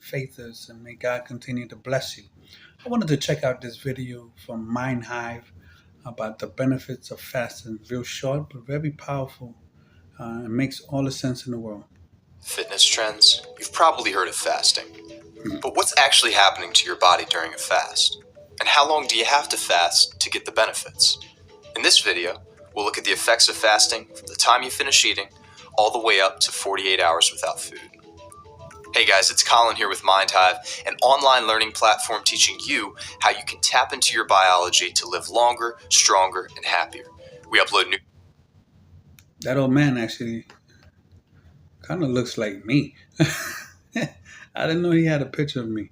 faithers, and may God continue to bless you. I wanted to check out this video from Mind Hive about the benefits of fasting. Real short, but very powerful. It makes all the sense in the world. Fitness trends. You've probably heard of fasting. But what's actually happening to your body during a fast? And how long do you have to fast to get the benefits? In this video, we'll look at the effects of fasting from the time you finish eating all the way up to 48 hours without food. Hey guys, it's Colin here with MindHive, an online learning platform teaching you how you can tap into your biology to live longer, stronger, and happier. We upload new... That old man actually kind of looks like me. I didn't know he had a picture of me.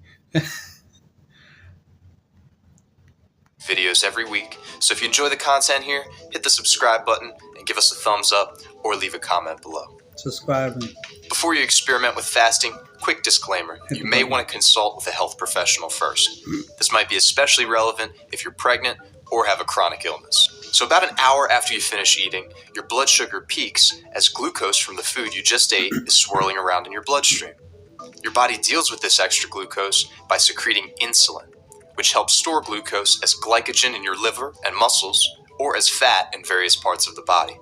videos every week, so if you enjoy the content here, hit the subscribe button and give us a thumbs up or leave a comment below. Subscribe. Before you experiment with fasting, quick disclaimer, you may want to consult with a health professional first. This might be especially relevant if you're pregnant or have a chronic illness. So about an hour after you finish eating, your blood sugar peaks as glucose from the food you just ate is swirling around in your bloodstream. Your body deals with this extra glucose by secreting insulin, which helps store glucose as glycogen in your liver and muscles, or as fat in various parts of the body.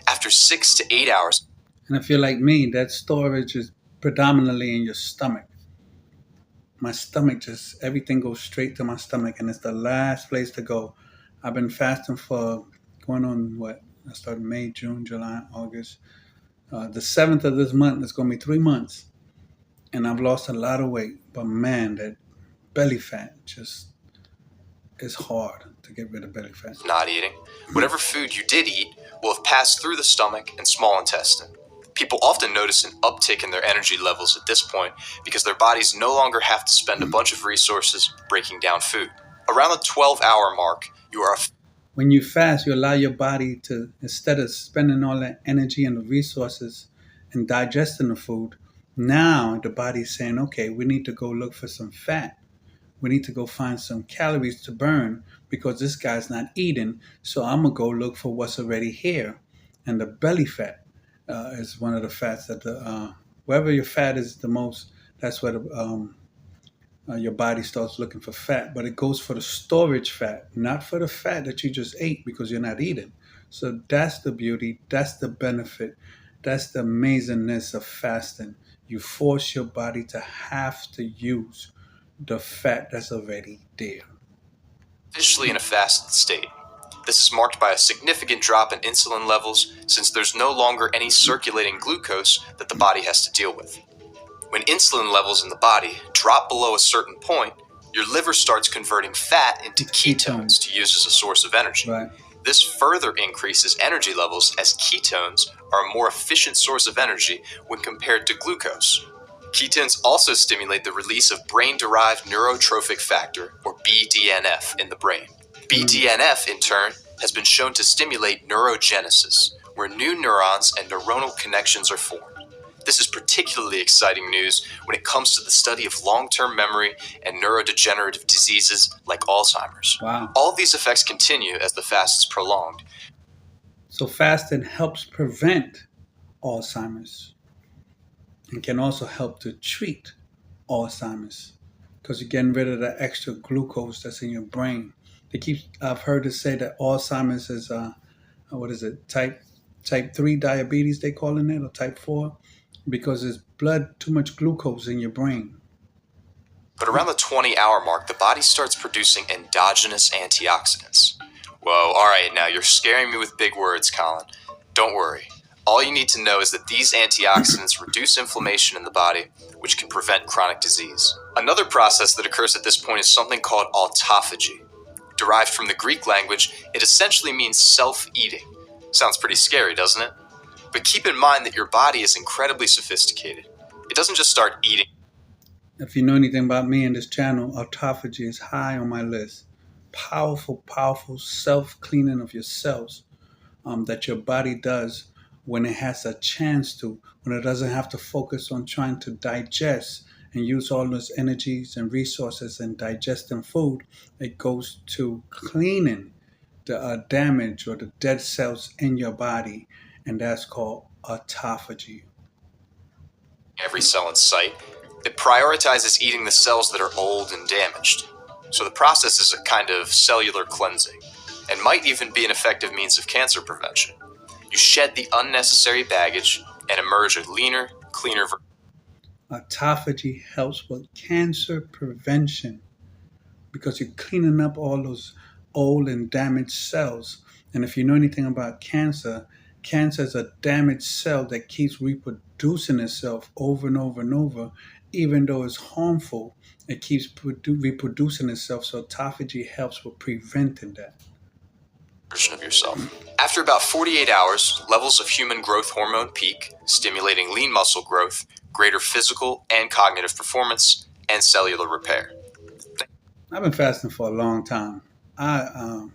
After 6 to 8 hours... And if you're like me, that storage is predominantly in your stomach. My stomach everything goes straight to my stomach, and it's the last place to go. I've been fasting for going on, I started May, June, July, August. The 7th of this month, it's going to be 3 months. And I've lost a lot of weight. But man, that belly fat is hard to get rid of belly fat. Not eating. Whatever food you did eat will have passed through the stomach and small intestine. People often notice an uptick in their energy levels at this point because their bodies no longer have to spend a bunch of resources breaking down food. Around the 12-hour mark, you are... When you fast, you allow your body to, instead of spending all that energy and the resources and digesting the food, now the body's saying, okay, we need to go look for some fat. We need to go find some calories to burn because this guy's not eating. So I'm going to go look for what's already here. And the belly fat is one of the fats that wherever your fat is the most, that's where your body starts looking for fat. But it goes for the storage fat, not for the fat that you just ate because you're not eating. So that's the beauty. That's the benefit. That's the amazingness of fasting. You force your body to have to use the fat that's already there. Officially in a fasted state. This is marked by a significant drop in insulin levels since there's no longer any circulating glucose that the body has to deal with. When insulin levels in the body drop below a certain point, your liver starts converting fat into ketones to use as a source of energy. Right. This further increases energy levels as ketones are a more efficient source of energy when compared to glucose. Ketones also stimulate the release of brain-derived neurotrophic factor, or BDNF, in the brain. BDNF, in turn, has been shown to stimulate neurogenesis, where new neurons and neuronal connections are formed. This is particularly exciting news when it comes to the study of long-term memory and neurodegenerative diseases like Alzheimer's. Wow. All of these effects continue as the fast is prolonged. So fasting helps prevent Alzheimer's and can also help to treat Alzheimer's because you're getting rid of the extra glucose that's in your brain. I've heard it say that Alzheimer's is type 3 diabetes, they calling it, or type 4, because there's too much glucose in your brain. But around the 20-hour mark, the body starts producing endogenous antioxidants. Whoa, all right, now you're scaring me with big words, Colin. Don't worry. All you need to know is that these antioxidants reduce inflammation in the body, which can prevent chronic disease. Another process that occurs at this point is something called autophagy. Derived from the Greek language, it essentially means self-eating. Sounds pretty scary, doesn't it? But keep in mind that your body is incredibly sophisticated. It doesn't just start eating. If you know anything about me and this channel, autophagy is high on my list. Powerful, powerful self-cleaning of your cells that your body does when it has a chance to, when it doesn't have to focus on trying to digest and use all those energies and resources and digesting food. It goes to cleaning the damage or the dead cells in your body, and that's called autophagy. Every cell in sight, It prioritizes eating the cells that are old and damaged. So the process is a kind of cellular cleansing, and might even be an effective means of cancer prevention. You shed the unnecessary baggage and emerge a leaner, cleaner version. Autophagy helps with cancer prevention because you're cleaning up all those old and damaged cells. And if you know anything about cancer, cancer is a damaged cell that keeps reproducing itself over and over and over, even though it's harmful. It keeps reproducing itself. So autophagy helps with preventing that. Of yourself. After about 48 hours, levels of human growth hormone peak, stimulating lean muscle growth, greater physical and cognitive performance, and cellular repair. I've been fasting for a long time. I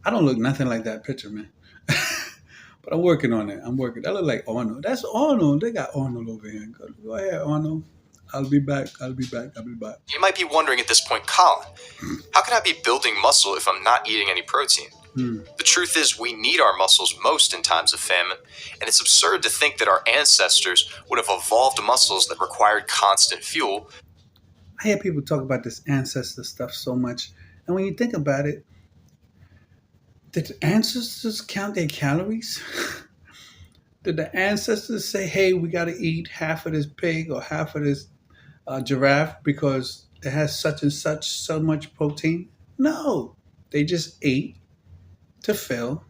don't look nothing like that picture, man. But I'm working on it. I'm working. I look like Arnold. That's Arnold. They got Arnold over here. Go ahead, Arnold. I'll be back. I'll be back. I'll be back. You might be wondering at this point, Colin, how can I be building muscle if I'm not eating any protein? The truth is, we need our muscles most in times of famine, and it's absurd to think that our ancestors would have evolved muscles that required constant fuel. I hear people talk about this ancestor stuff so much. And when you think about it, did the ancestors count their calories? Did the ancestors say, hey, we got to eat half of this pig or half of this giraffe because it has such and such so much protein? No, they just ate to fill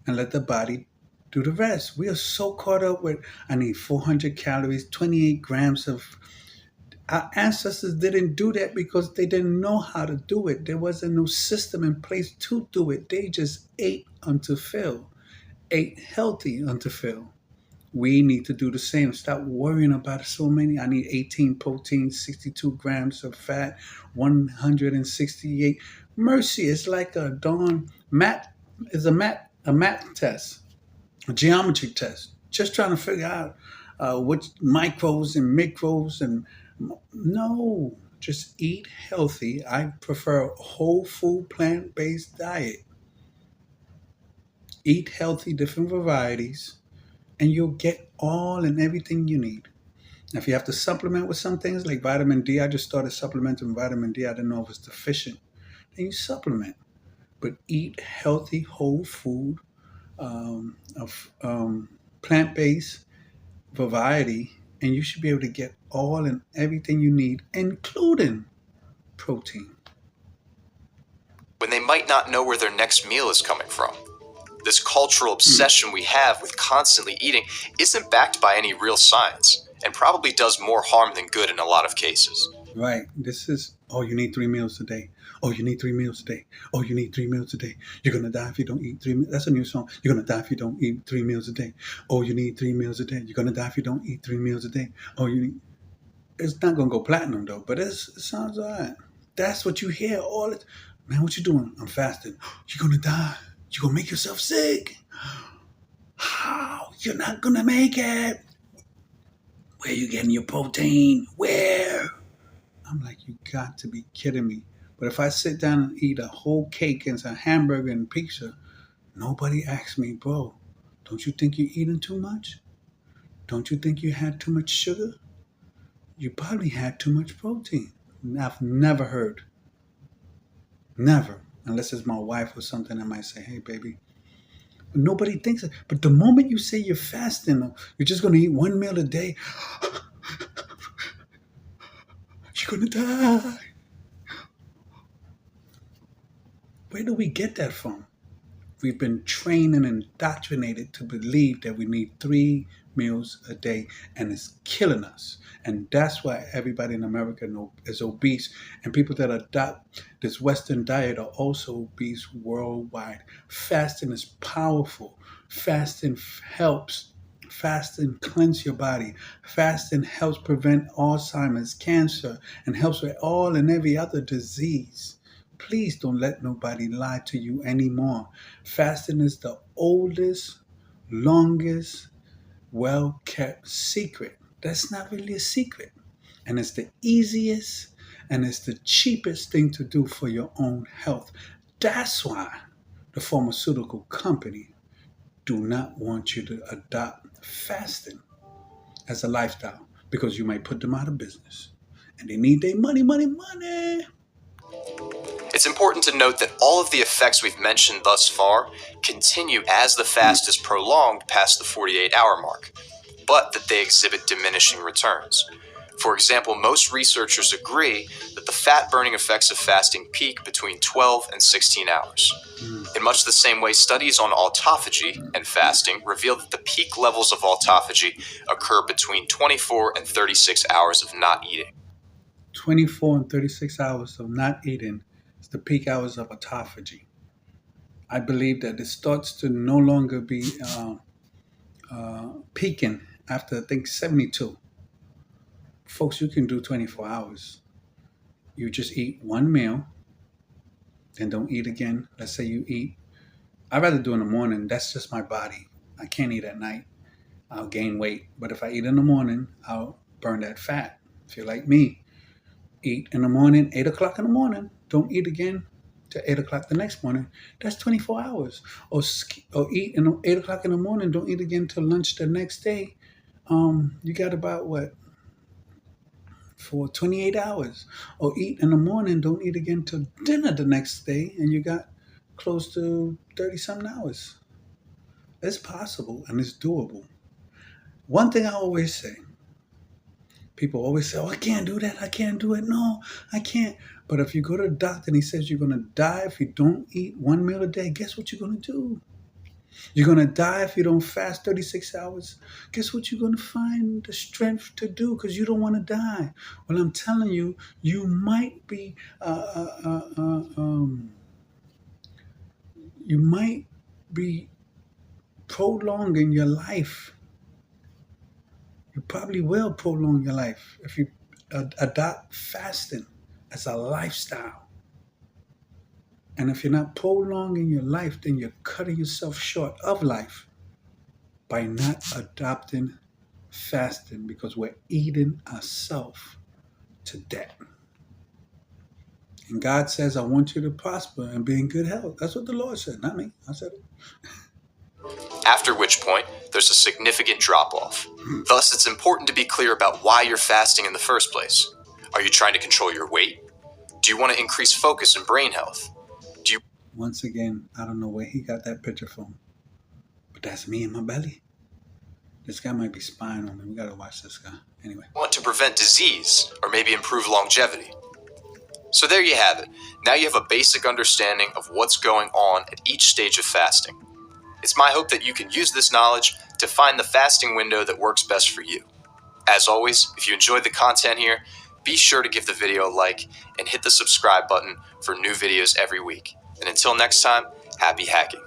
and let the body do the rest. We are so caught up with, I need 400 calories, 28 grams of. Our ancestors didn't do that because they didn't know how to do it. There wasn't no system in place to do it. They just ate unto fill, ate healthy unto fill. We need to do the same. Stop worrying about so many. I need 18 proteins, 62 grams of fat, 168. Mercy, it's like a darn math. It's a math test, a geometry test. Just trying to figure out which micros and micros and no. Just eat healthy. I prefer a whole food plant-based diet. Eat healthy, different varieties, and you'll get all and everything you need. If you have to supplement with some things like vitamin D, I just started supplementing vitamin D. I didn't know if it's deficient. Then you supplement, but eat healthy, whole food, of plant-based variety, and you should be able to get all and everything you need, including protein. When they might not know where their next meal is coming from. This cultural obsession we have with constantly eating isn't backed by any real science, and probably does more harm than good in a lot of cases. Right. This is, oh, you need 3 meals a day. Oh, you need 3 meals a day. Oh, you need 3 meals a day. You're going to die if you don't eat 3 meals. That's a new song. You're going to die if you don't eat 3 meals a day. Oh, you need 3 meals a day. You're going to die if you don't eat 3 meals a day. Oh, you need. It's not going to go platinum, though, but it sounds all right. That's what you hear all the Man, what you doing? I'm fasting. You're going to die. You're going to make yourself sick. How? You're not going to make it. Where you getting your protein? Where? I'm like, you got to be kidding me. But if I sit down and eat a whole cake and some hamburger and pizza, nobody asks me, bro, don't you think you're eating too much? Don't you think you had too much sugar? You probably had too much protein. I've never heard. Never. Unless it's my wife or something, I might say, hey, baby. But nobody thinks it. But the moment you say you're fasting, you're just going to eat 1 meal a day, you're going to die. Where do we get that from? We've been trained and indoctrinated to believe that we need 3 meals a day, and it's killing us. And that's why everybody in America is obese, and people that adopt this Western diet are also obese worldwide. Fasting is powerful. Fasting helps. Fasting cleanse your body. Fasting helps prevent Alzheimer's, cancer, and helps with all and every other disease. Please don't let nobody lie to you anymore. Fasting is the oldest, longest, well-kept secret. That's not really a secret. And it's the easiest and it's the cheapest thing to do for your own health. That's why the pharmaceutical company do not want you to adopt fasting as a lifestyle. because you might put them out of business. And they need their money, money, money. It's important to note that all of the effects we've mentioned thus far continue as the fast is prolonged past the 48-hour mark, but that they exhibit diminishing returns. For example, most researchers agree that the fat-burning effects of fasting peak between 12 and 16 hours. In much the same way, studies on autophagy and fasting reveal that the peak levels of autophagy occur between 24 and 36 hours of not eating. 24 and 36 hours of not eating is the peak hours of autophagy. I believe that it starts to no longer be peaking after, I think, 72. Folks, you can do 24 hours. You just eat one meal, then don't eat again. Let's say you eat. I'd rather do in the morning. That's just my body. I can't eat at night. I'll gain weight. But if I eat in the morning, I'll burn that fat. If you're like me, eat in the morning, 8 o'clock in the morning. Don't eat again till 8 o'clock the next morning. That's 24 hours. Or eat 8 o'clock in the morning. Don't eat again till lunch the next day. You got about what? For 28 hours. Or eat in the morning, don't eat again till dinner the next day, and you got close to 30-something hours. It's possible and it's doable. One thing I always say, people always say, oh, I can't do that, I can't do it. No, I can't. But if you go to the doctor and he says you're going to die if you don't eat one meal a day, guess what you're going to do? You're going to die if you don't fast 36 hours. Guess what you're going to find the strength to do because you don't want to die. Well, I'm telling you, you might be prolonging your life. You probably will prolong your life if you adopt fasting as a lifestyle. And if you're not prolonging your life, then you're cutting yourself short of life by not adopting fasting because we're eating ourselves to death. And God says, I want you to prosper and be in good health. That's what the Lord said, not me. I said it. After which point, there's a significant drop-off. Thus, it's important to be clear about why you're fasting in the first place. Are you trying to control your weight? Do you want to increase focus and brain health? Once again, I don't know where he got that picture from, but that's me in my belly. This guy might be spying on me. We gotta watch this guy. Anyway. Want to prevent disease or maybe improve longevity? So there you have it. Now you have a basic understanding of what's going on at each stage of fasting. It's my hope that you can use this knowledge to find the fasting window that works best for you. As always, if you enjoyed the content here, be sure to give the video a like and hit the subscribe button for new videos every week. And until next time, happy hacking.